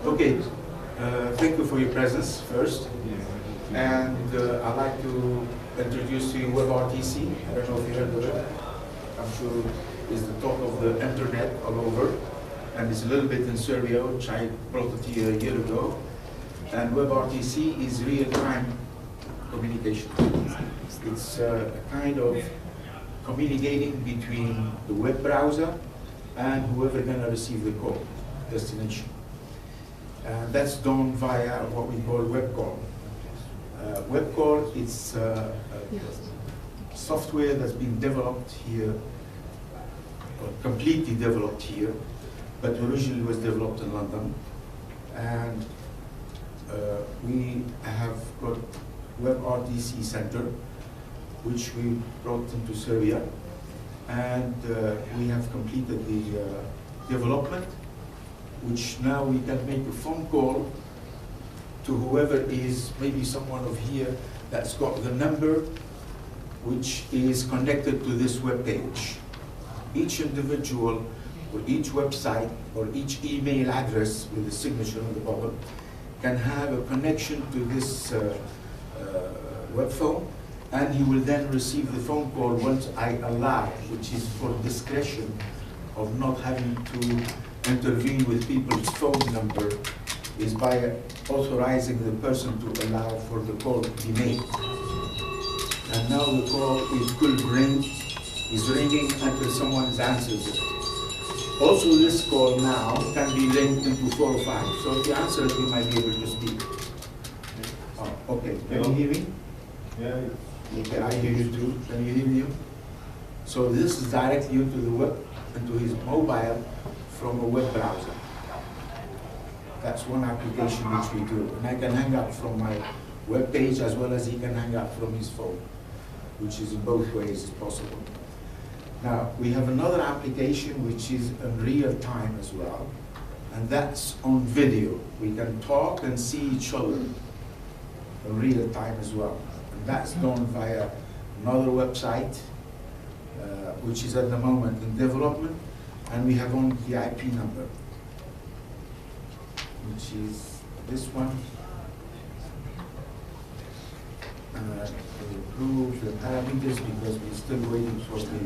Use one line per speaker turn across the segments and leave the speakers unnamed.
Okay, thank you for your presence first. And I'd like to introduce to you WebRTC. I don't know if you heard of it. I'm sure it's the talk of the internet all over. And it's a little bit in Serbia, which I brought it here a year ago. And WebRTC is real-time communication. It's a kind of communicating between the web browser and whoever gonna receive the call, destination. And that's done via what we call WEBCALL. WEBCALL is software that's been developed here, or completely developed here, but originally was developed in London. And we have got WebRTC Center, which we brought into Serbia. And we have completed the development, which now we can make a phone call to whoever is, maybe someone of here that's got the number which is connected to this web page. Each individual or each website or each email address with a signature on the bottom can have a connection to this web phone, and he will then receive the phone call once I allow, which is for discretion of not having to intervene with people's phone number, is by authorizing the person to allow for the call to be made. And now the call could ring, is ringing until someone answers it. Also, this call now can be linked into 405. So if you answer it, you might be able to speak. Oh, okay, can you hear me?
Yeah.
Okay, I hear you too. Can you hear me? So this is directly into the web, into his mobile from a web browser. That's one application which we do. And I can hang up from my web page as well as he can hang up from his phone, which is in both ways is possible. Now, we have another application which is in real time as well, and that's on video. We can talk and see each other in real time as well. And that's done via another website, which is at the moment in development, and we have only the IP number, which is this one. We approve the parameters because we're still waiting for the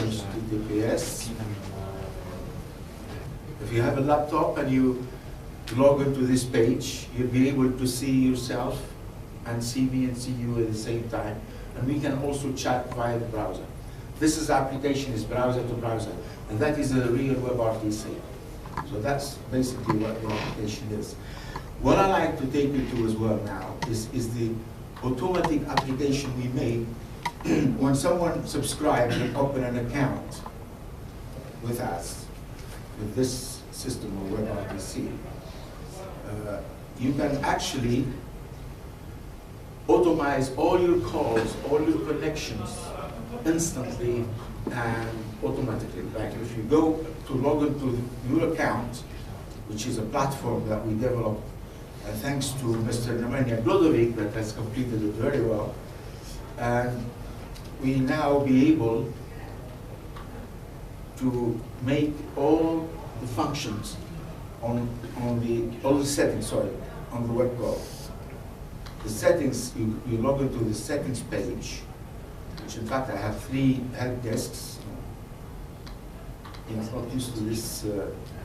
HTTPS. If you have a laptop and you log into this page, you'll be able to see yourself and see me and see you at the same time. And we can also chat via the browser. This application is browser to browser, and that is a real WebRTC. So that's basically what the application is. What I like to take you to as well now is the automatic application we made when someone subscribes and open an account with us, with this system of WebRTC. You can actually automate all your calls, all your connections instantly and automatically. Like if you go to log into your account, which is a platform that we developed thanks to Mr. Nemanja Glodovic that has completed it very well, and we now be able to make all the functions on the settings, on the web call. The settings, you log into the settings page, which in fact I have 3 help desks. I'm not used to this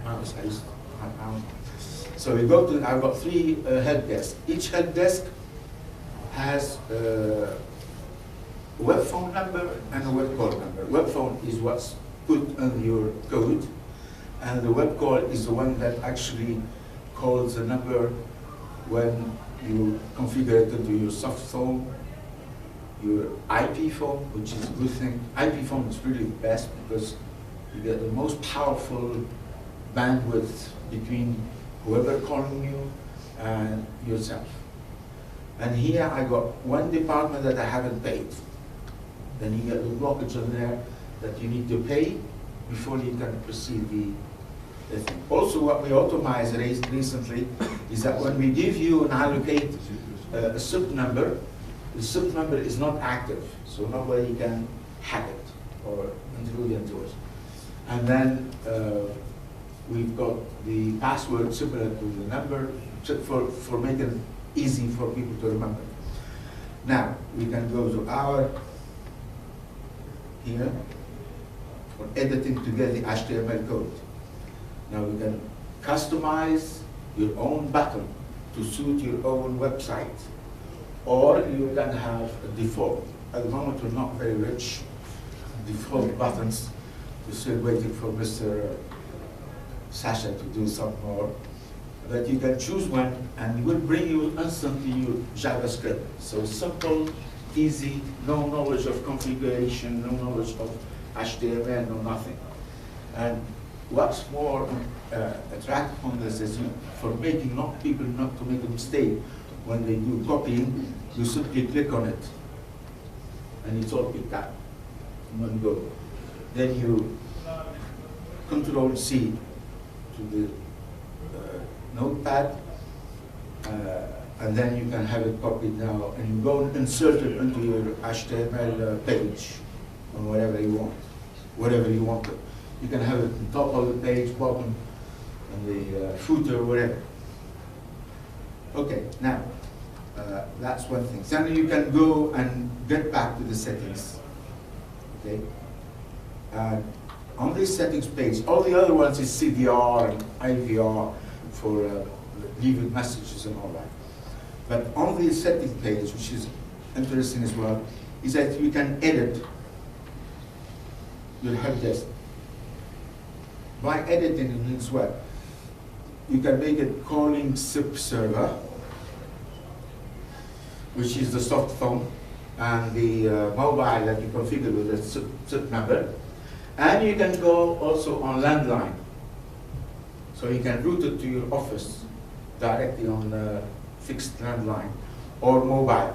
mouse. I used to have mouse. So we go to, I've got 3 help desks. Each help desk has a web phone number and a web call number. Web phone is what's put on your code, and the web call is the one that actually calls the number when you configure it into your soft phone, your IP phone, which is a good thing. IP phone is really the best because you get the most powerful bandwidth between whoever calling you and yourself. And here I got one department that I haven't paid. Then you get the blockage on there that you need to pay before you can proceed the thing. Also, what we automated recently is that when we give you and allocate a SIP number, the SIP number is not active, so nobody can hack it or intrude into it. And then we've got the password similar to the number for making it easy for people to remember. Now, we can go to our, here, for editing to get the HTML code. Now we can customize your own button to suit your own website, or you can have a default. At the moment, we're not very rich. Default buttons. We're still waiting for Mr. Sasha to do some more. But you can choose one, and it will bring you instantly your JavaScript. So simple, easy, no knowledge of configuration, no knowledge of HTML, no nothing. And what's more attractive on this is for making people not to make a mistake when they do copying, you simply click on it, and it's all picked up in one go. Then you Control-C to the notepad, and then you can have it copied now, and you go and insert it into your HTML page, or whatever you want it. You can have it on top of the page, bottom, and the footer, whatever. Okay, now, that's one thing. Then you can go and get back to the settings, okay? On this settings page, all the other ones is CDR and IVR for leaving messages and all that. But on the settings page, which is interesting as well, is that you can edit your help desk. By editing, it means what? You can make it calling SIP server, which is the soft phone, and the mobile that you configure with a SIP number. And you can go also on landline. So you can route it to your office directly on the fixed landline or mobile.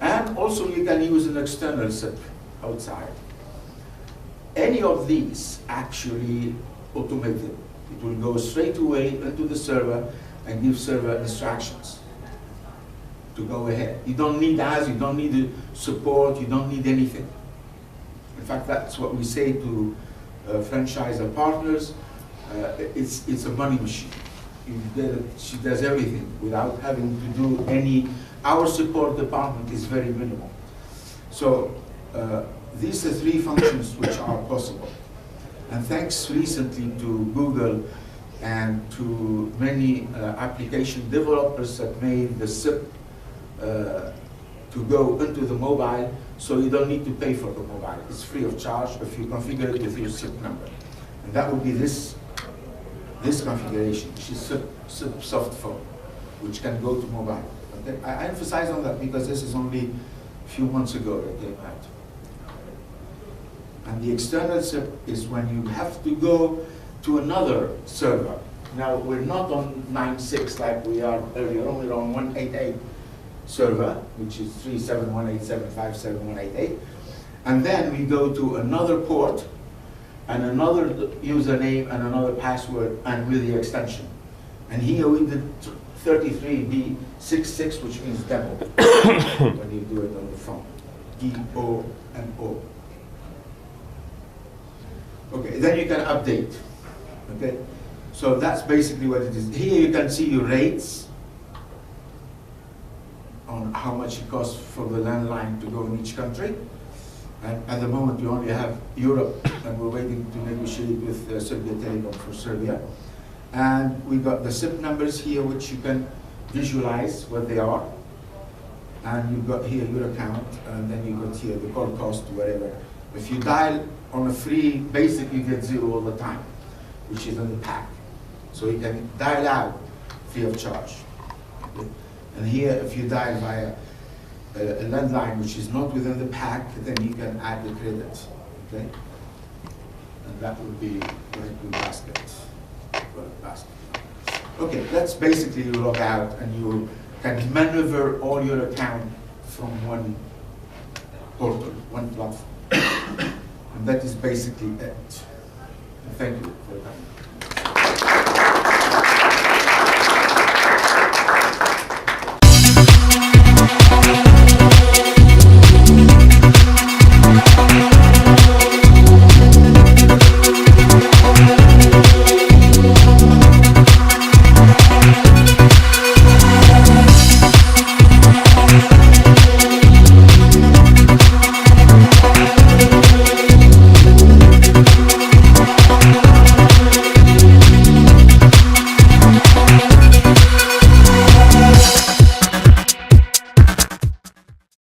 And also you can use an external SIP outside. Any of these actually automated. It will go straight away into the server and give server instructions to go ahead. You don't need us, you don't need support, you don't need anything. In fact, that's what we say to franchisor partners. It's a money machine. You get it, she does everything without having to do any. Our support department is very minimal. So these are three functions which are possible. And thanks recently to Google and to many application developers that made the SIP to go into the mobile, so you don't need to pay for the mobile. It's free of charge if you configure it with your SIP number. And that would be this configuration, which is SIP soft phone, which can go to mobile. Okay? I emphasize on that because this is only a few months ago that came out. And the external SIP is when you have to go to another server. Now, we're not on 9.6 like we are earlier on, we're on 188 server, which is 3718757.188. And then we go to another port, and another username, and another password, and with the extension. And here we did 33B66, which means demo, when you do it on the phone. D-O-M-O. Okay, then you can update. Okay, so that's basically what it is. Here you can see your rates on how much it costs for the landline to go in each country. And at the moment, we only have Europe, and we're waiting to negotiate with Serbia Telecom for Serbia. And we've got the SIP numbers here, which you can visualize what they are. And you've got here your account, and then you've got here the call cost, whatever. If you dial on a free, basically you get 0 all the time, which is in the pack. So you can dial out free of charge. Okay? And here, if you dial via a landline which is not within the pack, then you can add the credit. Okay? And that would be going to basket. Okay, that's basically you log out and you can maneuver all your account from one portal, one platform. And that is basically it. Thank you for your time.